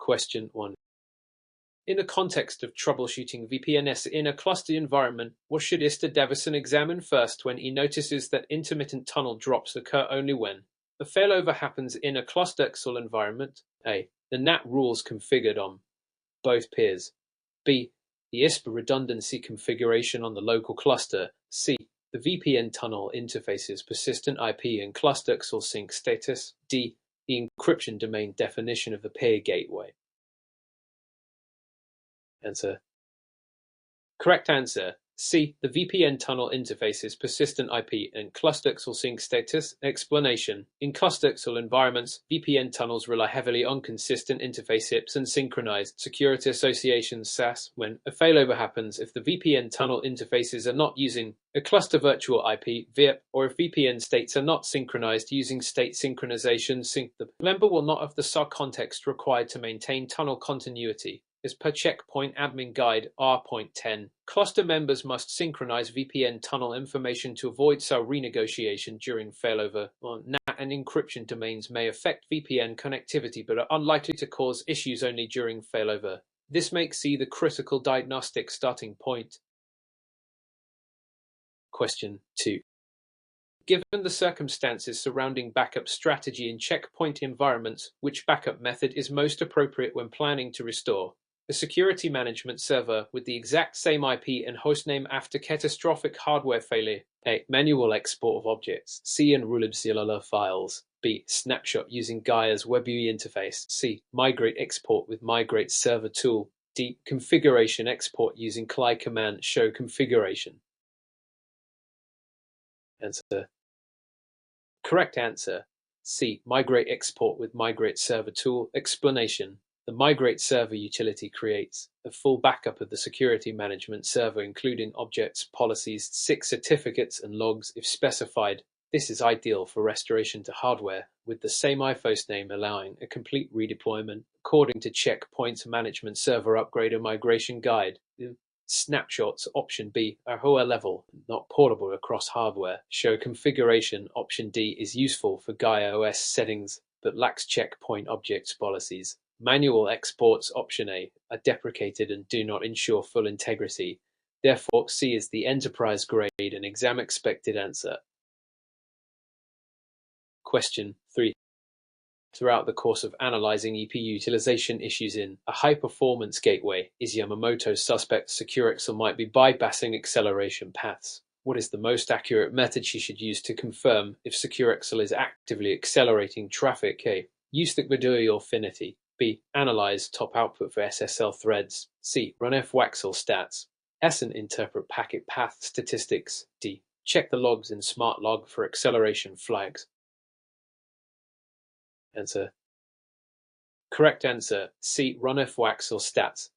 Question 1. In the context of troubleshooting VPNs in a cluster environment, what should Mr. Davison examine first when he notices that intermittent tunnel drops occur only when a failover happens in a cluster environment? A. The NAT rules configured on both peers. B. The ISP redundancy configuration on the local cluster. C. The VPN tunnel interface's persistent IP and cluster sync status. D. The encryption domain definition of the peer gateway. Answer. Correct answer. C. The VPN tunnel interface's persistent IP and cluster sync status. Explanation. In cluster environments, VPN tunnels rely heavily on consistent interface IPs and synchronized security associations SAS. When a failover happens, if the VPN tunnel interfaces are not using a cluster virtual IP VIP, or if VPN states are not synchronized using state synchronization sync, the member will not have the SOC context required to maintain tunnel continuity. As per Checkpoint Admin Guide R.10, cluster members must synchronize VPN tunnel information to avoid cell renegotiation during failover. NAT and encryption domains may affect VPN connectivity but are unlikely to cause issues only during failover. This makes C the critical diagnostic starting point. Question 2. Given the circumstances surrounding backup strategy in checkpoint environments, which backup method is most appropriate when planning to restore a security management server with the exact same IP and hostname after catastrophic hardware failure? A. Manual export of objects. C. Unrulable files. B. Snapshot using Gaia's WebUI interface. C. Migrate export with Migrate server tool. D. Configuration export using CLI command show configuration. Answer. Correct answer. C. Migrate export with Migrate server tool. Explanation. The Migrate server utility creates a full backup of the security management server, including objects, policies, SIG certificates, and logs if specified. This is ideal for restoration to hardware with the same IFOS name, allowing a complete redeployment according to Checkpoint's management server upgrade and migration guide. Snapshots option B are lower level, not portable across hardware. Show configuration option D is useful for Gaia OS settings but lacks Checkpoint objects policies. Manual exports option A are deprecated and do not ensure full integrity. Therefore, C is the enterprise grade and exam expected answer. Question 3. Throughout the course of analyzing EP utilization issues in a high-performance gateway, is Yamamoto suspect SecureXL might be bypassing acceleration paths? What is the most accurate method she should use to confirm if SecureXL is actively accelerating traffic? A. Use the Vidui Affinity. B. Analyze top output for SSL threads. C. Run fwaxl stats. S. And interpret packet path statistics. D. Check the logs in SmartLog for acceleration flags. Answer. Correct answer. C. Run fwaxl stats.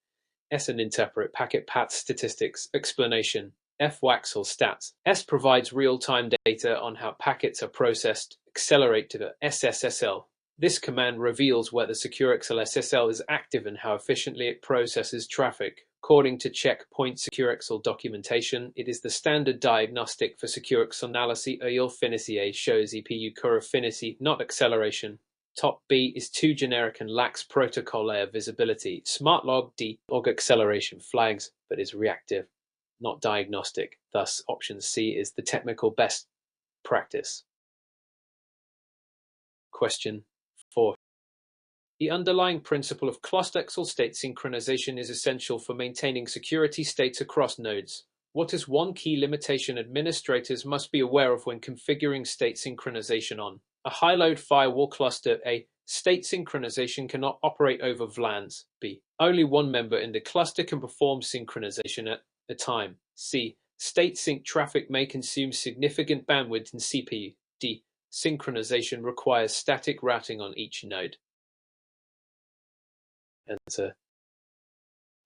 S. And interpret packet path statistics. Explanation. fwaxl stats. S provides real-time data on how packets are processed, accelerate to the SSL. This command reveals whether SecureXL SSL is active and how efficiently it processes traffic. According to Checkpoint SecureXL documentation, it is the standard diagnostic for SecureXL analysis. Affinity shows EPU core affinity, not acceleration. Top B is too generic and lacks protocol layer visibility. SmartLog D log acceleration flags, but is reactive, not diagnostic. Thus, option C is the technical best practice. Question 4. The underlying principle of cluster state synchronization is essential for maintaining security states across nodes. What is one key limitation administrators must be aware of when configuring state synchronization on a high-load firewall cluster? A. State synchronization cannot operate over VLANs. B. Only one member in the cluster can perform synchronization at a time. C. State sync traffic may consume significant bandwidth in CPU. D. Synchronization requires static routing on each node. Answer.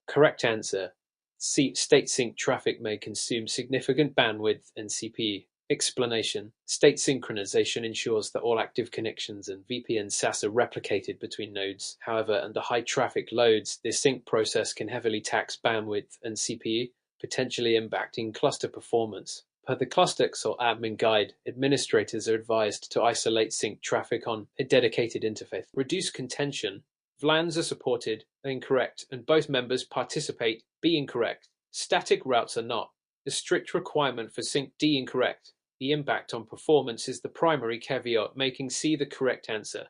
Correct answer. C. State sync traffic may consume significant bandwidth and CPU. Explanation. State synchronization ensures that all active connections and VPN SAS are replicated between nodes. However, under high traffic loads, this sync process can heavily tax bandwidth and CPU, potentially impacting cluster performance. Per the ClusterXL admin guide, administrators are advised to isolate sync traffic on a dedicated interface, reduce contention, VLANs are supported, incorrect, and both members participate, B incorrect. Static routes are not. The strict requirement for sync, D incorrect. The impact on performance is the primary caveat, making C the correct answer.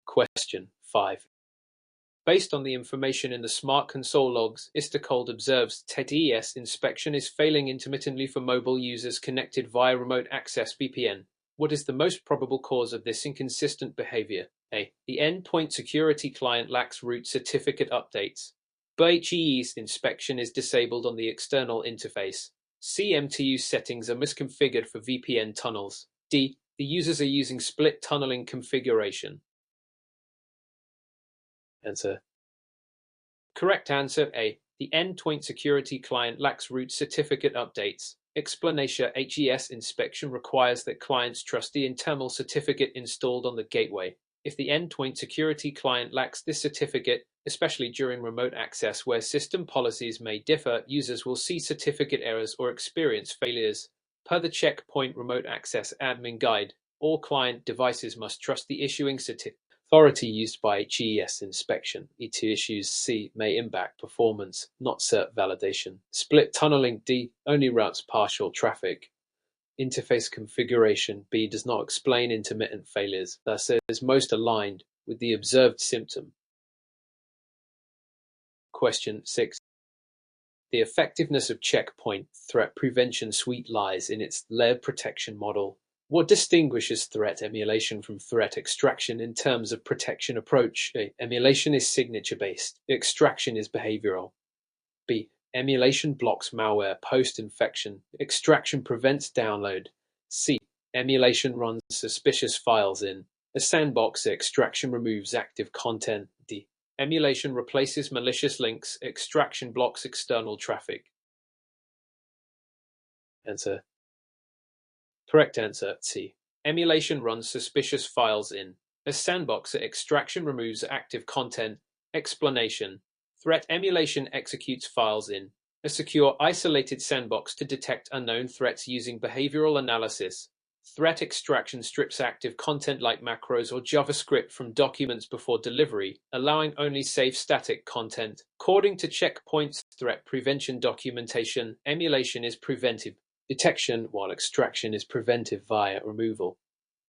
Question 5. Based on the information in the Smart Console logs, Istacold observes TEDES inspection is failing intermittently for mobile users connected via remote access VPN. What is the most probable cause of this inconsistent behavior? A. The endpoint security client lacks root certificate updates. B. HEE's inspection is disabled on the external interface. C. MTU settings are misconfigured for VPN tunnels. D. The users are using split tunneling configuration. Answer. Correct answer A. The endpoint security client lacks root certificate updates. Explanation: HES inspection requires that clients trust the internal certificate installed on the gateway. If the endpoint security client lacks this certificate, especially during remote access where system policies may differ, users will see certificate errors or experience failures. Per the Checkpoint Remote Access Admin Guide, all client devices must trust the issuing authority used by HES inspection. ET issues C may impact performance, not cert validation. Split tunneling D only routes partial traffic. Interface configuration B does not explain intermittent failures, thus it is most aligned with the observed symptom. Question 6. The effectiveness of Checkpoint Threat Prevention Suite lies in its layered protection model. What distinguishes threat emulation from threat extraction in terms of protection approach? A. Emulation is signature-based. Extraction is behavioral. B. Emulation blocks malware post-infection. Extraction prevents download. C. Emulation runs suspicious files in a sandbox. Extraction removes active content. D. Emulation replaces malicious links. Extraction blocks external traffic. Answer. Correct answer C. Emulation runs suspicious files in a sandbox. Extraction removes active content. Explanation: threat emulation executes files in a secure, isolated sandbox to detect unknown threats using behavioral analysis. Threat extraction strips active content like macros or JavaScript from documents before delivery, allowing only safe static content. According to Checkpoint's threat prevention documentation, emulation is preventive detection, while extraction is preventive via removal.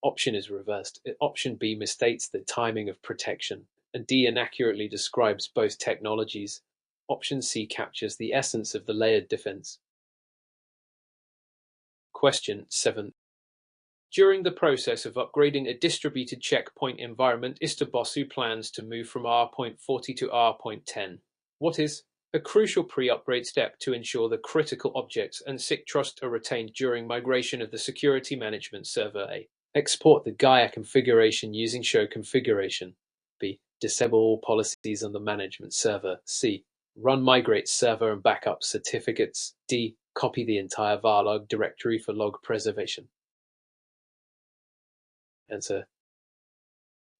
Option is reversed. Option B misstates the timing of protection, and D inaccurately describes both technologies. Option C captures the essence of the layered defense. Question 7. During the process of upgrading a distributed checkpoint environment, Istabosu plans to move from R.40 to R.10. What is a crucial pre-upgrade step to ensure the critical objects and SIC trust are retained during migration of the security management server? A. Export the Gaia configuration using show configuration. B. Disable all policies on the management server. C. Run migrate server and backup certificates. D. Copy the entire var log directory for log preservation. Answer.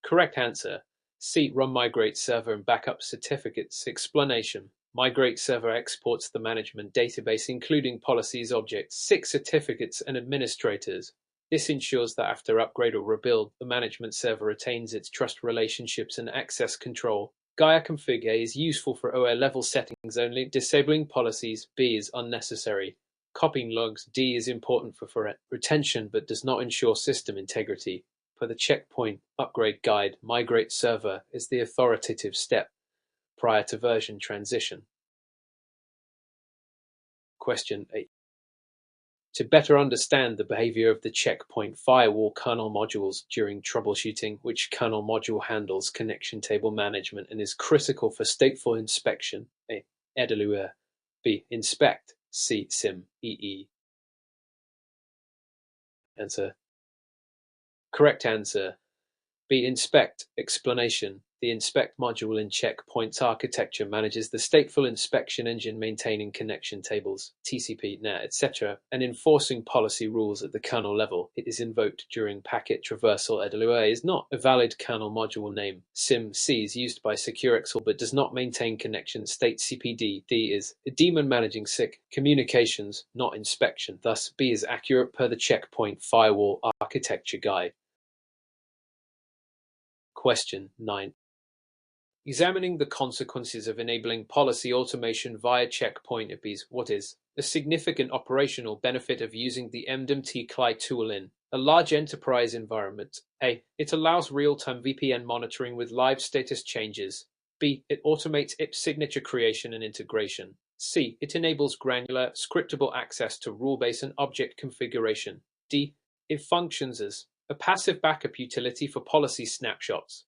Correct answer C. Run migrate server and backup certificates. Explanation: migrate server exports the management database including policies, objects, SIC certificates, and administrators. This ensures that after upgrade or rebuild, the management server retains its trust relationships and access control. Gaia config A is useful for OR level settings only. Disabling policies B is unnecessary. Copying logs D is important for retention but does not ensure system integrity. For the Checkpoint Upgrade Guide, migrate server is the authoritative step prior to version transition. Question 8. To better understand the behavior of the Checkpoint firewall kernel modules during troubleshooting, which kernel module handles connection table management and is critical for stateful inspection? A. EDLUR. B. Inspect. C. SIM. EE. Answer. Correct answer B. Inspect. Explanation: the inspect module in Checkpoint's architecture manages the stateful inspection engine, maintaining connection tables, TCP, NAT, etc., and enforcing policy rules at the kernel level. It is invoked during packet traversal. EDLUR is not a valid kernel module name. SIM-C is used by SecureXL but does not maintain connection state. CPD D is a daemon managing SIC communications, not inspection. Thus, B is accurate per the Checkpoint Firewall Architecture Guide. Question 9. Examining the consequences of enabling policy automation via checkpoint APIs. What is a significant operational benefit of using the MDMT CLI tool in a large enterprise environment? A. It allows real-time VPN monitoring with live status changes. B. It automates IP signature creation and integration. C. It enables granular, scriptable access to rule-based and object configuration. D. It functions as a passive backup utility for policy snapshots.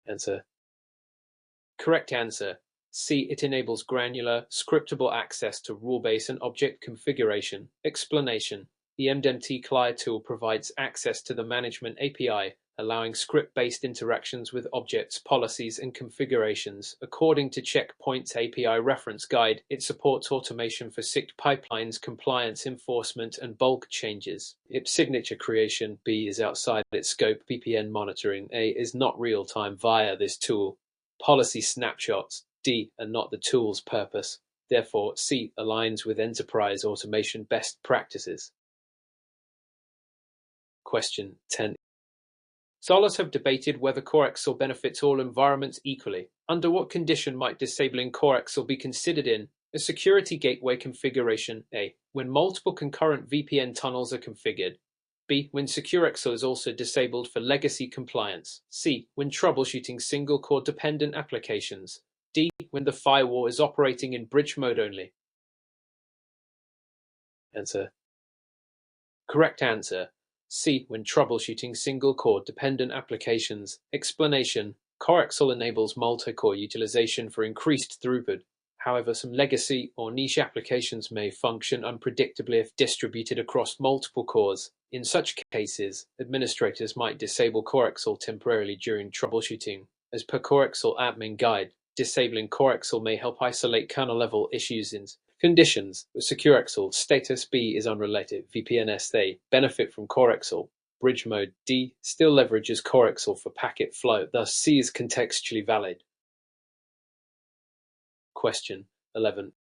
Answer. Correct answer. C. It enables granular, scriptable access to rule-based and object configuration. Explanation. The MDMT CLI tool provides access to the management API, allowing script-based interactions with objects, policies, and configurations. According to Checkpoint's API reference guide, it supports automation for SICT pipelines, compliance enforcement, and bulk changes. IP signature creation. B is outside its scope. VPN monitoring. A is not real-time via this tool. Policy snapshots. D are not the tool's purpose. Therefore, C aligns with enterprise automation best practices. Question 10. Scholars have debated whether CoreXL benefits all environments equally. Under what condition might disabling CoreXL be considered in a security gateway configuration? A. When multiple concurrent VPN tunnels are configured. B. When SecureXL is also disabled for legacy compliance. C. When troubleshooting single-core dependent applications. D. When the firewall is operating in bridge mode only. Answer. Correct answer. C. When troubleshooting single-core dependent applications. Explanation. CoreXL enables multi-core utilization for increased throughput. However, some legacy or niche applications may function unpredictably if distributed across multiple cores. In such cases, administrators might disable CoreXL temporarily during troubleshooting. As per CoreXL admin guide, disabling CoreXL may help isolate kernel-level issues in conditions. With SecureXL, status B is unrelated. VPNs benefit from CoreXL. Bridge mode. D still leverages CoreXL for packet flow, thus C is contextually valid. Question 11.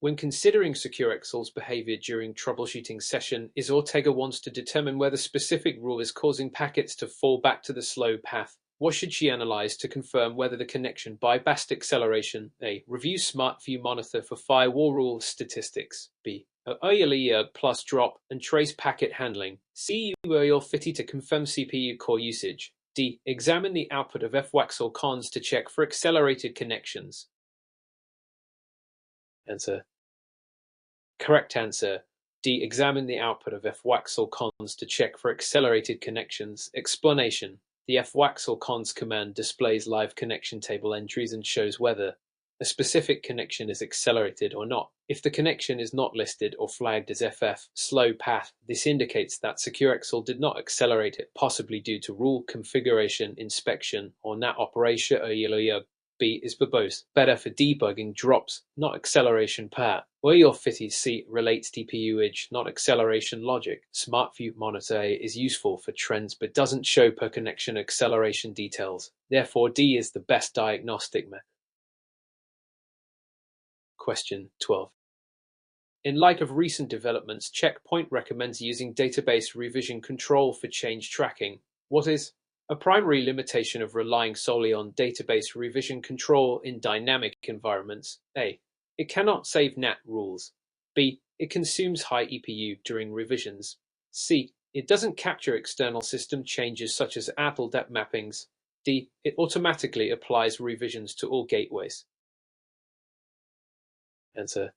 When considering SecureXL's behavior during troubleshooting session, Ortega wants to determine whether specific rule is causing packets to fall back to the slow path. What should she analyze to confirm whether the connection bypassed acceleration? A. Review SmartView Monitor for firewall rule statistics. B. OELE plus drop and trace packet handling. C. OEL50 to confirm CPU core usage. D. Examine the output of FWAXL cons to check for accelerated connections. Answer. Correct answer. D. Examine the output of FWAXL cons to check for accelerated connections. Explanation. The FWAXL cons command displays live connection table entries and shows whether a specific connection is accelerated or not. If the connection is not listed or flagged as FF slow path, this indicates that SecureXL did not accelerate it, possibly due to rule configuration, inspection, or NAT operation or B is verbose, better for debugging drops, not acceleration path. OEL50 C relates TPU edge, not acceleration logic. SmartView Monitor is useful for trends but doesn't show per connection acceleration details. Therefore, D is the best diagnostic method. Question 12. In light of recent developments, Checkpoint recommends using database revision control for change tracking. What is a primary limitation of relying solely on database revision control in dynamic environments? A. It cannot save NAT rules. B. It consumes high EPU during revisions. C. It doesn't capture external system changes such as ATL-DEP mappings. D. It automatically applies revisions to all gateways. Answer.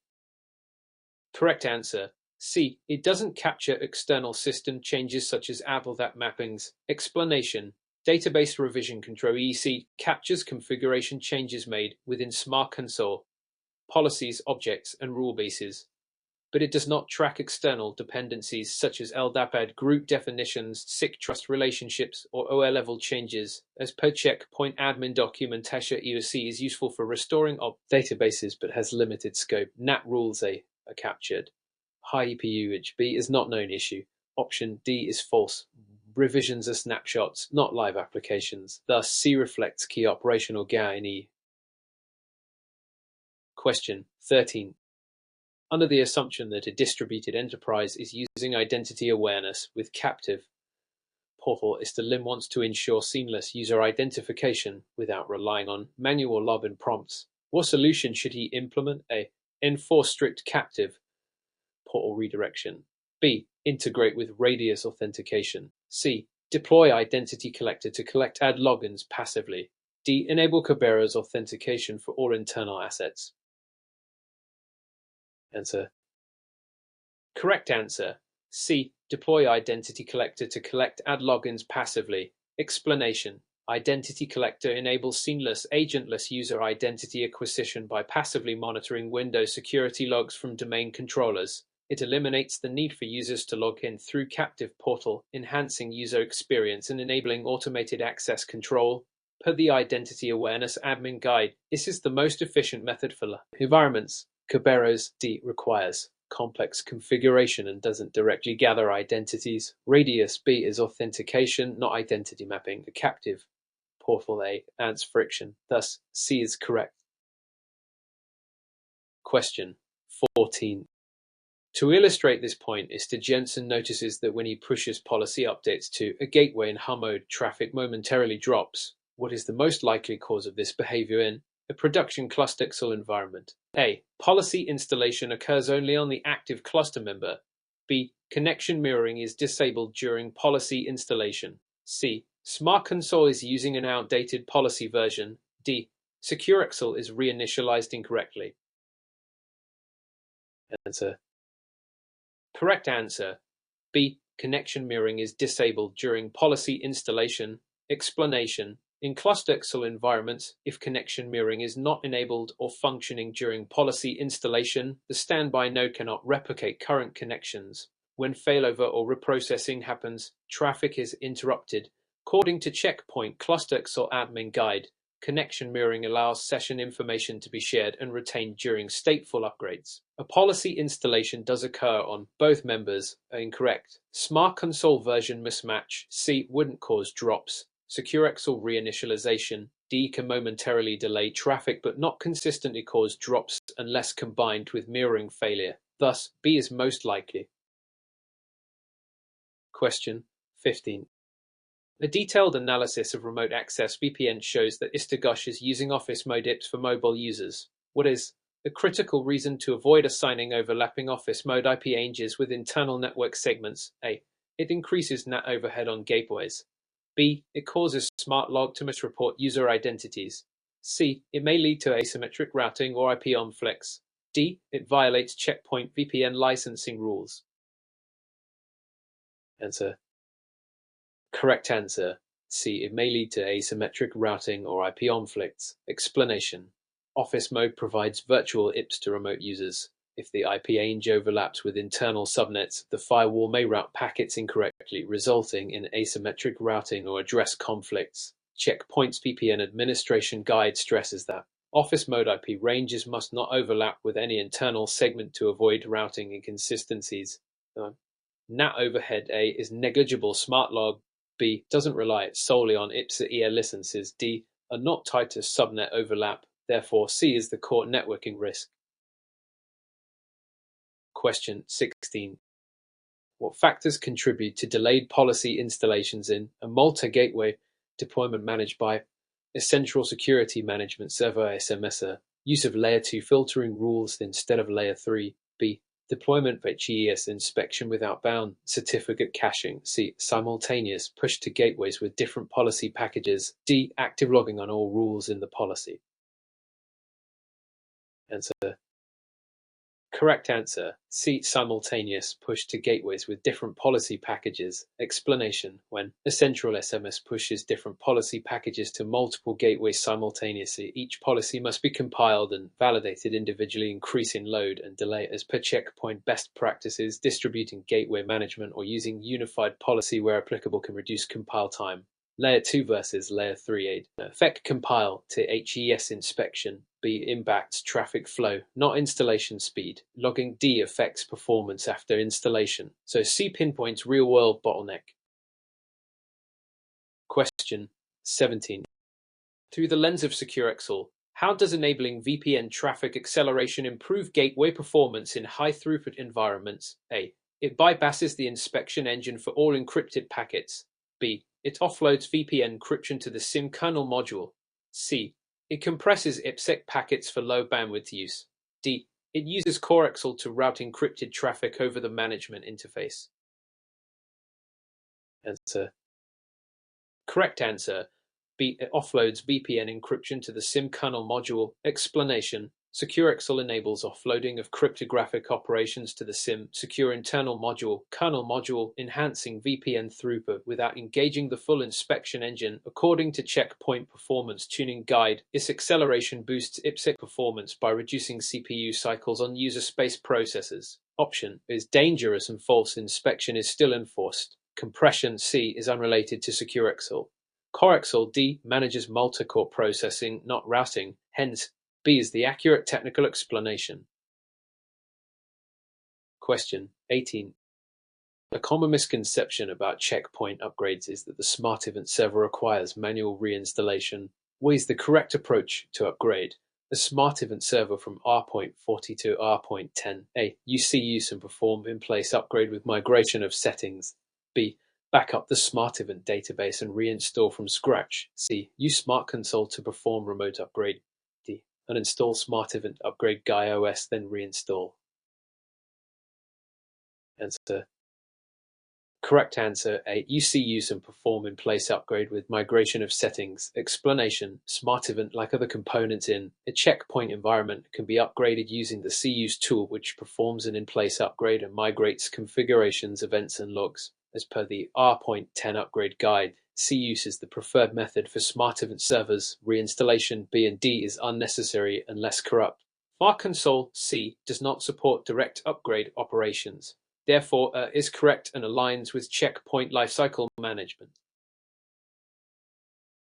Correct answer. C. It doesn't capture external system changes such as ATL-DEP mappings. Explanation. Database revision control (EC) captures configuration changes made within Smart Console, policies, objects, and rule bases, but it does not track external dependencies such as LDAP group definitions, SIC trust relationships, or OL level changes. As per Checkpoint admin documentation, EOC is useful for restoring databases but has limited scope. NAT rules are captured. High EPU B is not known issue. Option D is false. Revisions are snapshots, not live applications. Thus, C reflects key operational gain in E. Question 13. Under the assumption that a distributed enterprise is using identity awareness with captive portal ISTA-LIM wants to ensure seamless user identification without relying on manual login prompts. What solution should he implement? A. Enforce strict captive portal redirection. B. Integrate with Radius authentication. C. Deploy Identity Collector to collect ad logins passively. D. Enable Kerbero's authentication for all internal assets. Answer. Correct answer. C. Deploy Identity Collector to collect ad logins passively. Explanation. Identity Collector enables seamless, agentless user identity acquisition by passively monitoring Windows security logs from domain controllers. It eliminates the need for users to log in through captive portal, enhancing user experience and enabling automated access control. Per the Identity Awareness Admin Guide, this is the most efficient method for environments. Kerbero's D requires complex configuration and doesn't directly gather identities. Radius B is authentication, not identity mapping. A captive portal A adds friction. Thus, C is correct. Question 14. To illustrate this point, ISTA-Jensen notices that when he pushes policy updates to a gateway in HA mode, traffic momentarily drops. What is the most likely cause of this behavior in a production ClusterXL environment? A. Policy installation occurs only on the active cluster member. B. Connection mirroring is disabled during policy installation. C. Smart Console is using an outdated policy version. D. SecureXL is reinitialized incorrectly. Answer. Correct answer. B. Connection mirroring is disabled during policy installation. Explanation. In ClusterXL environments, if connection mirroring is not enabled or functioning during policy installation, the standby node cannot replicate current connections. When failover or reprocessing happens, traffic is interrupted. According to Checkpoint ClusterXL Admin Guide, connection mirroring allows session information to be shared and retained during stateful upgrades. A policy installation does occur on both members. Incorrect. Smart Console version mismatch. C. Wouldn't cause drops. SecureXL reinitialization. D. Can momentarily delay traffic but not consistently cause drops unless combined with mirroring failure. Thus, B is most likely. Question 15. A detailed analysis of remote access VPN shows that ISTA-GUSH is using Office Mode IPS for mobile users. What is a critical reason to avoid assigning overlapping Office Mode IP ranges with internal network segments? A. It increases NAT overhead on gateways. B. It causes SmartLog to misreport user identities. C. It may lead to asymmetric routing or IP on-flex. D. It violates Checkpoint VPN licensing rules. Answer. Correct answer. C. It may lead to asymmetric routing or IP conflicts. Explanation. Office Mode provides virtual IPS to remote users. If the IP range overlaps with internal subnets, the firewall may route packets incorrectly, resulting in asymmetric routing or address conflicts. Checkpoint's VPN Administration Guide stresses that Office Mode IP ranges must not overlap with any internal segment to avoid routing inconsistencies. NAT overhead A is negligible. SmartLog B doesn't rely solely on IPSA-EA licenses. D are not tied to subnet overlap. Therefore, C is the core networking risk. Question 16. What factors contribute to delayed policy installations in a multi-gateway deployment managed by a central security management server SMSer? Use of Layer 2 filtering rules instead of Layer 3. B. Deployment of HES inspection with outbound certificate caching. C. Simultaneous push to gateways with different policy packages. D. Active logging on all rules in the policy. Answer. Correct answer. C. Simultaneous push to gateways with different policy packages. Explanation. When a central SMS pushes different policy packages to multiple gateways simultaneously, each policy must be compiled and validated individually, increasing load and delay as per Checkpoint best practices. Distributing gateway management or using unified policy where applicable can reduce compile time. Layer 2 versus Layer 3 aid. Affect compile to HES inspection. B. Impacts traffic flow, not installation speed. Logging D affects performance after installation. So C pinpoints real-world bottleneck. Question 17. Through the lens of SecureXL, how does enabling VPN traffic acceleration improve gateway performance in high-throughput environments? A. It bypasses the inspection engine for all encrypted packets. B. It offloads VPN encryption to the SIM kernel module. C. It compresses IPsec packets for low bandwidth use. D. It uses Corexel to route encrypted traffic over the management interface. Answer. Correct answer. B. It offloads VPN encryption to the SIM kernel module. Explanation. SecureXL enables offloading of cryptographic operations to the SIM secure internal module, kernel module, enhancing VPN throughput without engaging the full inspection engine. According to Checkpoint Performance Tuning Guide, this acceleration boosts IPsec performance by reducing CPU cycles on user space processors. Option is dangerous and false inspection is still enforced. Compression C is unrelated to SecureXL. Corexel D manages multi-core processing, not routing, hence B is the accurate technical explanation. Question 18. A common misconception about Checkpoint upgrades is that the Smart Event server requires manual reinstallation. What is the correct approach to upgrade the Smart Event server from R.40 to R.10? A. Use CUse and perform in-place upgrade with migration of settings. B. Back up the Smart Event database and reinstall from scratch. C. Use Smart Console to perform remote upgrade. D. Uninstall Smart Event, upgrade GaiaOS, then reinstall. Answer. Correct answer A. Use and perform in place upgrade with migration of settings. Explanation. Smart Event, like other components in a Checkpoint environment, can be upgraded using the CUse tool, which performs an in-place upgrade and migrates configurations, events, and logs. As per the R.10 upgrade guide, CUse is the preferred method for Smart Event servers. Reinstallation B and D is unnecessary and less corrupt. Smart Console C does not support direct upgrade operations. Therefore, is correct and aligns with Checkpoint lifecycle management.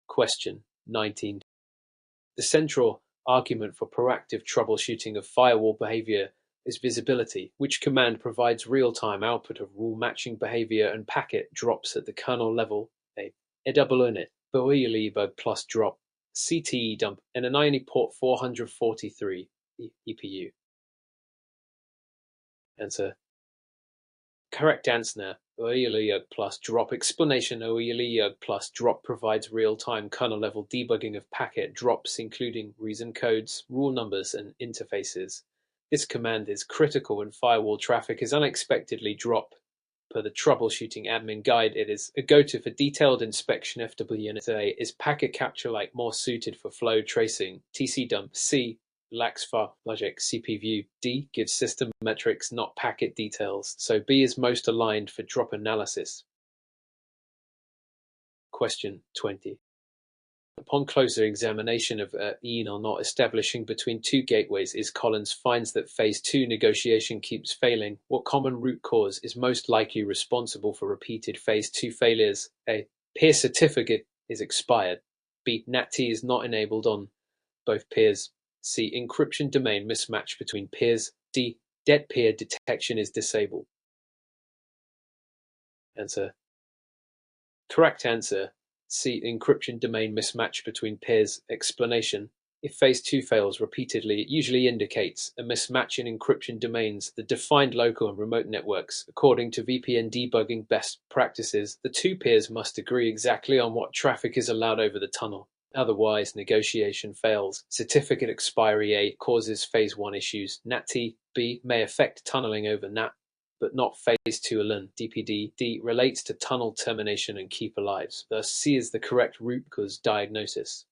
Question 19. The central argument for proactive troubleshooting of firewall behavior is visibility, which command provides real-time output of rule matching behavior and packet drops at the kernel level. A. EWNet, bug plus drop, CTE dump, and an INI port 443 EPU. Answer. Correct answer. OELIUG plus drop. Explanation. OELIUG plus drop provides real-time kernel-level debugging of packet drops, including reason codes, rule numbers, and interfaces. This command is critical when firewall traffic is unexpectedly dropped. Per the troubleshooting admin guide, it is a go-to for detailed inspection. FWNet A is packet capture like more suited for flow tracing. TC dump. C lacks far logic. CPView. D gives system metrics, not packet details, so B is most aligned for drop analysis. Question 20. Upon closer examination of ENOR not establishing between two gateways is Collins finds that Phase 2 negotiation keeps failing. What common root cause is most likely responsible for repeated Phase 2 failures? A. Peer certificate is expired. B. NAT is not enabled on both peers. C. Encryption domain mismatch between peers. D. Dead peer detection is disabled. Answer. Correct answer. C. Encryption domain mismatch between peers. Explanation. If Phase 2 fails repeatedly, it usually indicates a mismatch in encryption domains. The defined local and remote networks. According to VPN debugging best practices, the two peers must agree exactly on what traffic is allowed over the tunnel. Otherwise, negotiation fails. Certificate expiry A causes Phase 1 issues. NAT B may affect tunneling over NAT, but not Phase 2 alone. DPD D relates to tunnel termination and keeper lives. Thus, C is the correct root cause diagnosis.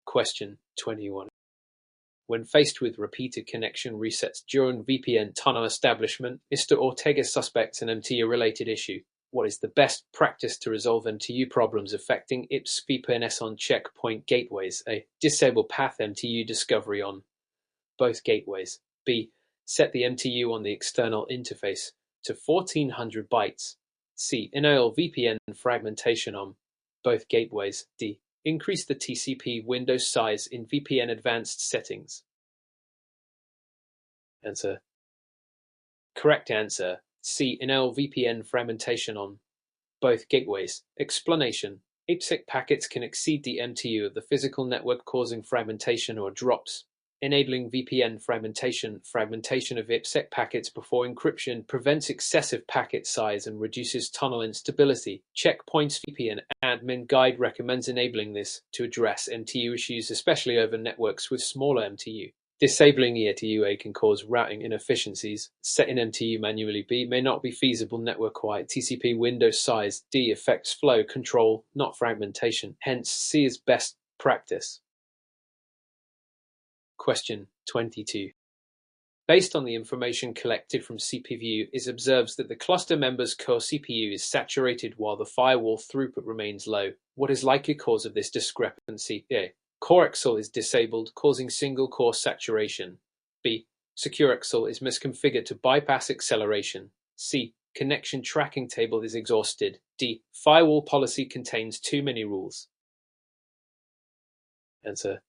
Question 21. When faced with repeated connection resets during VPN tunnel establishment, Mr. Ortega suspects an MTU-related issue. What is the best practice to resolve MTU problems affecting IPS VPNs on Checkpoint gateways? A. Disable path MTU discovery on both gateways. B. Set the MTU on the external interface to 1400 bytes. C. Enable VPN fragmentation on both gateways. D. Increase the TCP window size in VPN advanced settings. Answer. Correct answer. C. Enable VPN fragmentation on both gateways. Explanation. IPsec packets can exceed the MTU of the physical network, causing fragmentation or drops. enabling VPN fragmentation. Fragmentation of IPsec packets before encryption prevents excessive packet size and reduces tunnel instability. Checkpoint's VPN admin guide recommends enabling this to address MTU issues, especially over networks with smaller MTU. Disabling EATUA can cause routing inefficiencies. Setting MTU manually B may not be feasible network-wide. TCP window size D affects flow control, not fragmentation. Hence, C is best practice. Question 22. Based on the information collected from CPView, it observes that the cluster member's core CPU is saturated while the firewall throughput remains low. What is likely cause of this discrepancy? A. CoreXL is disabled, causing single-core saturation. B. SecureXL is misconfigured to bypass acceleration. C. Connection tracking table is exhausted. D. Firewall policy contains too many rules. Answer.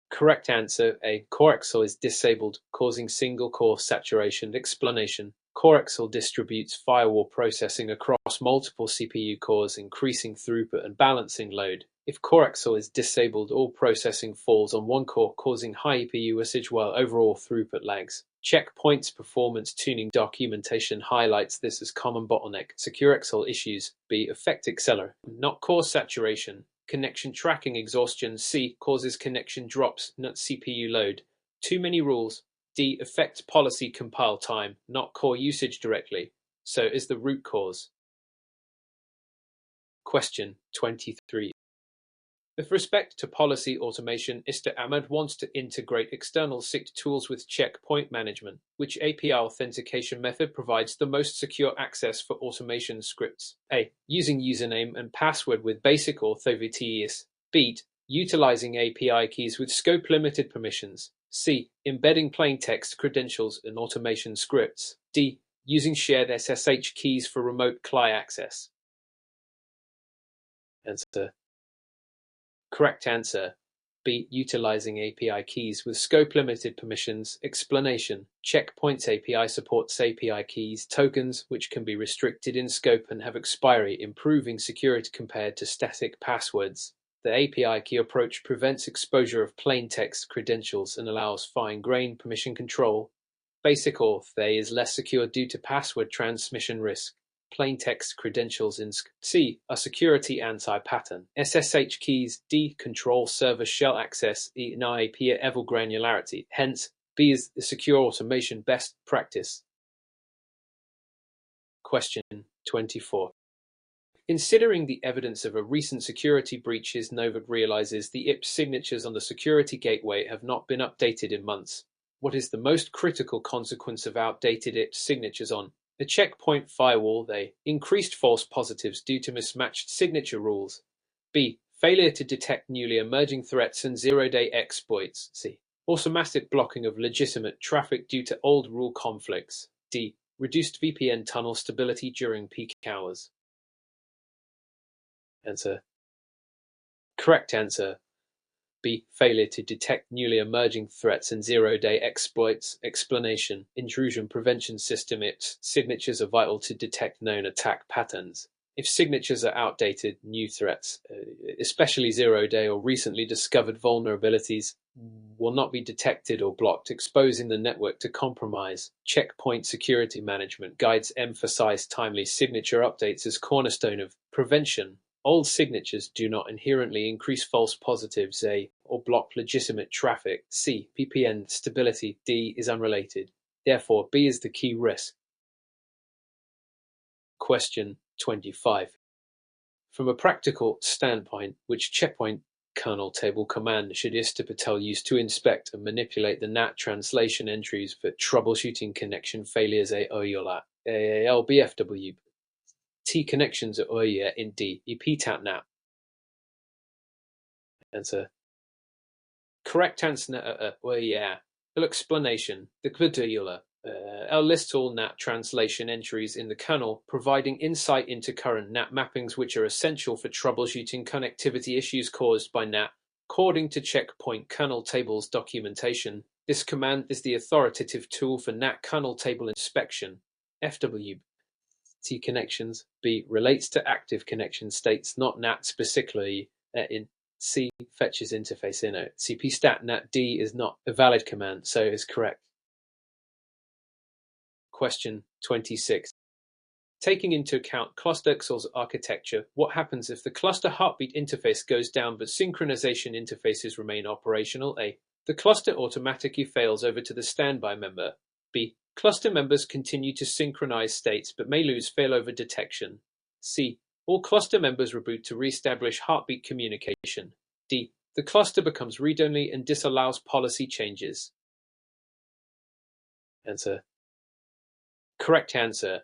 Correct answer A. CoreXL is disabled, causing single-core saturation. Explanation. CoreXL distributes firewall processing across multiple CPU cores, increasing throughput and balancing load. If CoreXL is disabled, all processing falls on one core, causing high EPU usage while overall throughput lags. Checkpoint's performance tuning documentation highlights this as common bottleneck. SecureXL issues. B. Effect accelerate, not core saturation. Connection tracking exhaustion. C. Causes connection drops, not CPU load. Too many rules. D. Affects policy compile time, not core usage directly. So is the root cause. Question 23. With respect to policy automation, Mr. Ahmed wants to integrate external SICT tools with checkpoint management. Which API authentication method provides the most secure access for automation scripts? A. Using username and password with basic auth. B. Utilizing API keys with scope-limited permissions. C. Embedding plaintext credentials in automation scripts. D. Using shared SSH keys for remote CLI access. Answer. Correct answer. B. Utilizing API keys with scope-limited permissions. Explanation. Checkpoint's API supports API keys tokens, which can be restricted in scope and have expiry, improving security compared to static passwords. The API key approach prevents exposure of plaintext credentials and allows fine-grained permission control. Basic auth is less secure due to password transmission risk. Plaintext credentials in C are security anti-pattern. SSH keys D control server shell access in IP at level granularity. Hence, B is the secure automation best practice. Question 24. Considering the evidence of a recent security breaches, Novod realizes the IPS signatures on the security gateway have not been updated in months. What is the most critical consequence of outdated IPS signatures on the checkpoint firewall? They increased false positives due to mismatched signature rules. B. Failure to detect newly emerging threats and zero-day exploits. C. Automatic blocking of legitimate traffic due to old rule conflicts. D. Reduced VPN tunnel stability during peak hours. Answer. Correct answer. B. Failure to detect newly emerging threats and zero-day exploits. Explanation. Intrusion prevention system IPS signatures are vital to detect known attack patterns. If signatures are outdated, new threats, especially zero-day or recently discovered vulnerabilities, will not be detected or blocked, exposing the network to compromise. Checkpoint security management guides emphasize timely signature updates as cornerstone of prevention. Old signatures do not inherently increase false positives. A. Or block legitimate traffic. C. VPN stability. D. Is unrelated. Therefore, B is the key risk. Question 25. From a practical standpoint, which checkpoint kernel table command should Mr. Patel use to inspect and manipulate the NAT translation entries for troubleshooting connection failures? A. OYOLAT. A. LBFW. T connections at OYA in D. EPTAT NAT. Answer. Correct answer. OYA. Explanation. The Kvadoyula. List all NAT translation entries in the kernel, providing insight into current NAT mappings which are essential for troubleshooting connectivity issues caused by NAT. According to Checkpoint kernel tables documentation, this command is the authoritative tool for NAT kernel table inspection. FW. T connections. B. Relates to active connection states, not NAT specifically. In C. Fetches interface init. cpstat-nat-d is not a valid command, so is correct. Question 26. Taking into account ClustXL's architecture, what happens if the cluster heartbeat interface goes down but synchronization interfaces remain operational? A. The cluster automatically fails over to the standby member. B. Cluster members continue to synchronize states but may lose failover detection. C. All cluster members reboot to reestablish heartbeat communication. D. The cluster becomes read-only and disallows policy changes. Answer. Correct answer.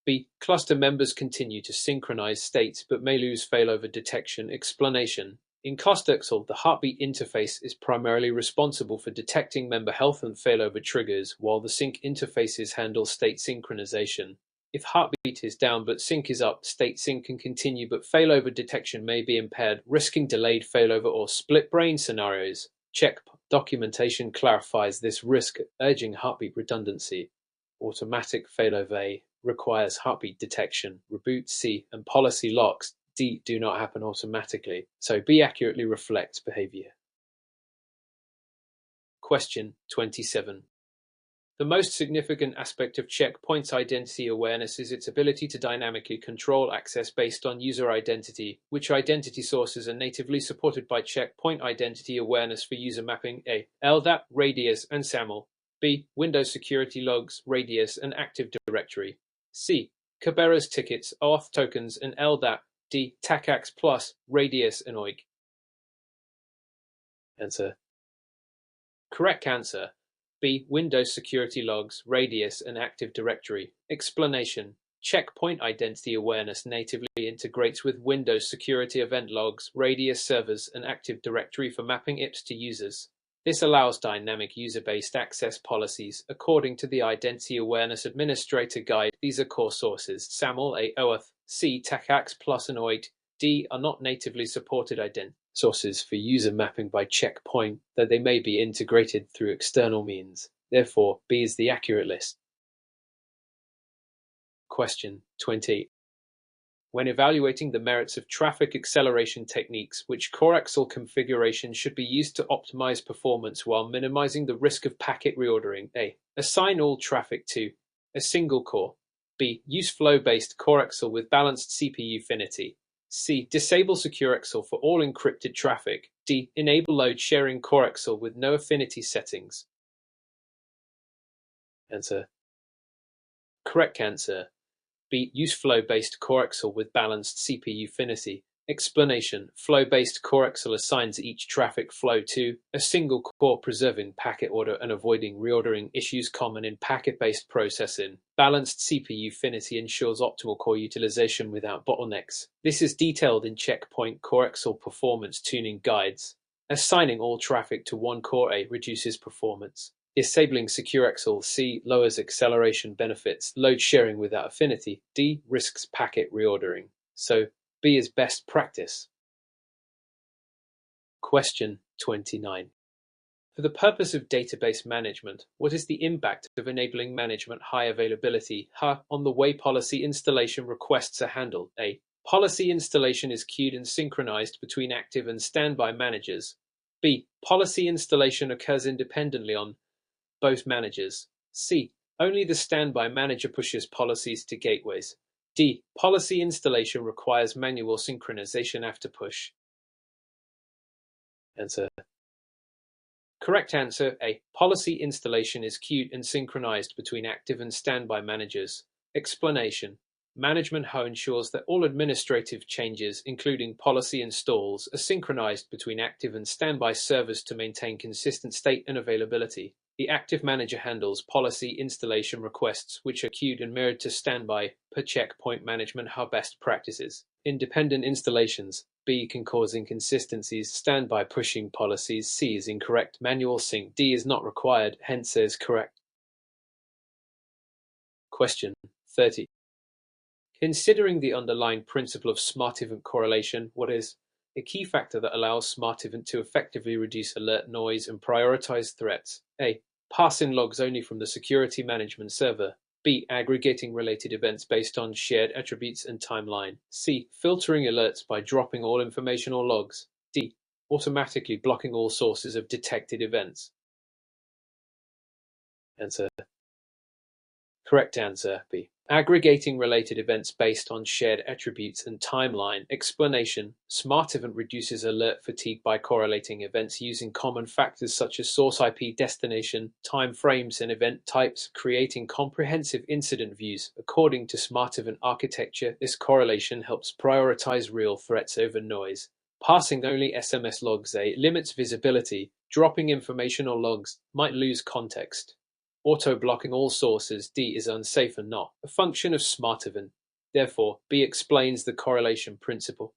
B. Cluster members continue to synchronize states but may lose failover detection. Explanation. In ClustXL, the heartbeat interface is primarily responsible for detecting member health and failover triggers, while the sync interfaces handle state synchronization. If heartbeat is down but sync is up, state sync can continue but failover detection may be impaired, risking delayed failover or split brain scenarios. Check documentation clarifies this risk, urging heartbeat redundancy. Automatic failover A requires heartbeat detection. Reboot C and policy locks D do not happen automatically, so B accurately reflects behavior. Question 27. The most significant aspect of Checkpoint's identity awareness is its ability to dynamically control access based on user identity. Which identity sources are natively supported by Checkpoint Identity Awareness for user mapping? A. LDAP, Radius, and SAML. B. Windows Security Logs, Radius, and Active Directory. C. Kerberos tickets, auth tokens, and LDAP. D. TACACS Plus, Radius, and OIG. Answer. Correct answer. B. Windows Security Logs, Radius, and Active Directory. Explanation. Checkpoint Identity Awareness natively integrates with Windows Security Event Logs, Radius servers, and Active Directory for mapping IPs to users. This allows dynamic user-based access policies according to the Identity Awareness Administrator Guide. These are core sources: SAML, A. OAuth, C. TACACS Plus, and OIG. D are not natively supported identity sources for user mapping by Checkpoint, though they may be integrated through external means. Therefore, B is the accurate list. Question 20. When evaluating the merits of traffic acceleration techniques, which coaxial configuration should be used to optimize performance while minimizing the risk of packet reordering? A. Assign all traffic to a single core. B. Use flow-based coaxial with balanced CPU finity. C. Disable SecureXL for all encrypted traffic. D. Enable load-sharing coaxial with no affinity settings. Answer. Correct answer. B. Use flow-based coaxial with balanced CPU finity. Explanation. Flow-based coaxial assigns each traffic flow to a single core, preserving packet order and avoiding reordering issues common in packet-based processing. Balanced CPU finity ensures optimal core utilization without bottlenecks. This is detailed in Checkpoint coaxial performance tuning guides. Assigning all traffic to one core A reduces performance. Disabling SecureXL. C. Lowers acceleration benefits. Load sharing without affinity. D. Risks packet reordering. So B is best practice. Question 29. For the purpose of database management, what is the impact of enabling management high availability on the way policy installation requests are handled? A. Policy installation is queued and synchronized between active and standby managers. B. Policy installation occurs independently on both managers. C. Only the standby manager pushes policies to gateways. D. Policy installation requires manual synchronization after push. Answer. Correct answer. A. Policy installation is queued and synchronized between active and standby managers. Explanation. Management HO ensures that all administrative changes, including policy installs, are synchronized between active and standby servers to maintain consistent state and availability. The active manager handles policy installation requests, which are queued and mirrored to standby per Checkpoint Management HO best practices. Independent installations. B can cause inconsistencies. Standby pushing policies. C is incorrect. Manual sync. D is not required, hence is correct. Question 30. Considering the underlying principle of smart event correlation, what is a key factor that allows smart event to effectively reduce alert noise and prioritize threats? A. Pass-in logs only from the security management server. B. Aggregating related events based on shared attributes and timeline. C. Filtering alerts by dropping all information or logs. D. automatically blocking all sources of detected events. Answer. Correct answer B. Aggregating related events based on shared attributes and timeline. Explanation. Smart Event reduces alert fatigue by correlating events using common factors such as source IP, destination, time frames, and event types, creating comprehensive incident views. According to Smart Event architecture, this correlation helps prioritize real threats over noise. Passing only SMS logs A limits visibility. Dropping information or logs might lose context. Auto-blocking all sources D is unsafe and not a function of Smart Event. Therefore, B explains the correlation principle.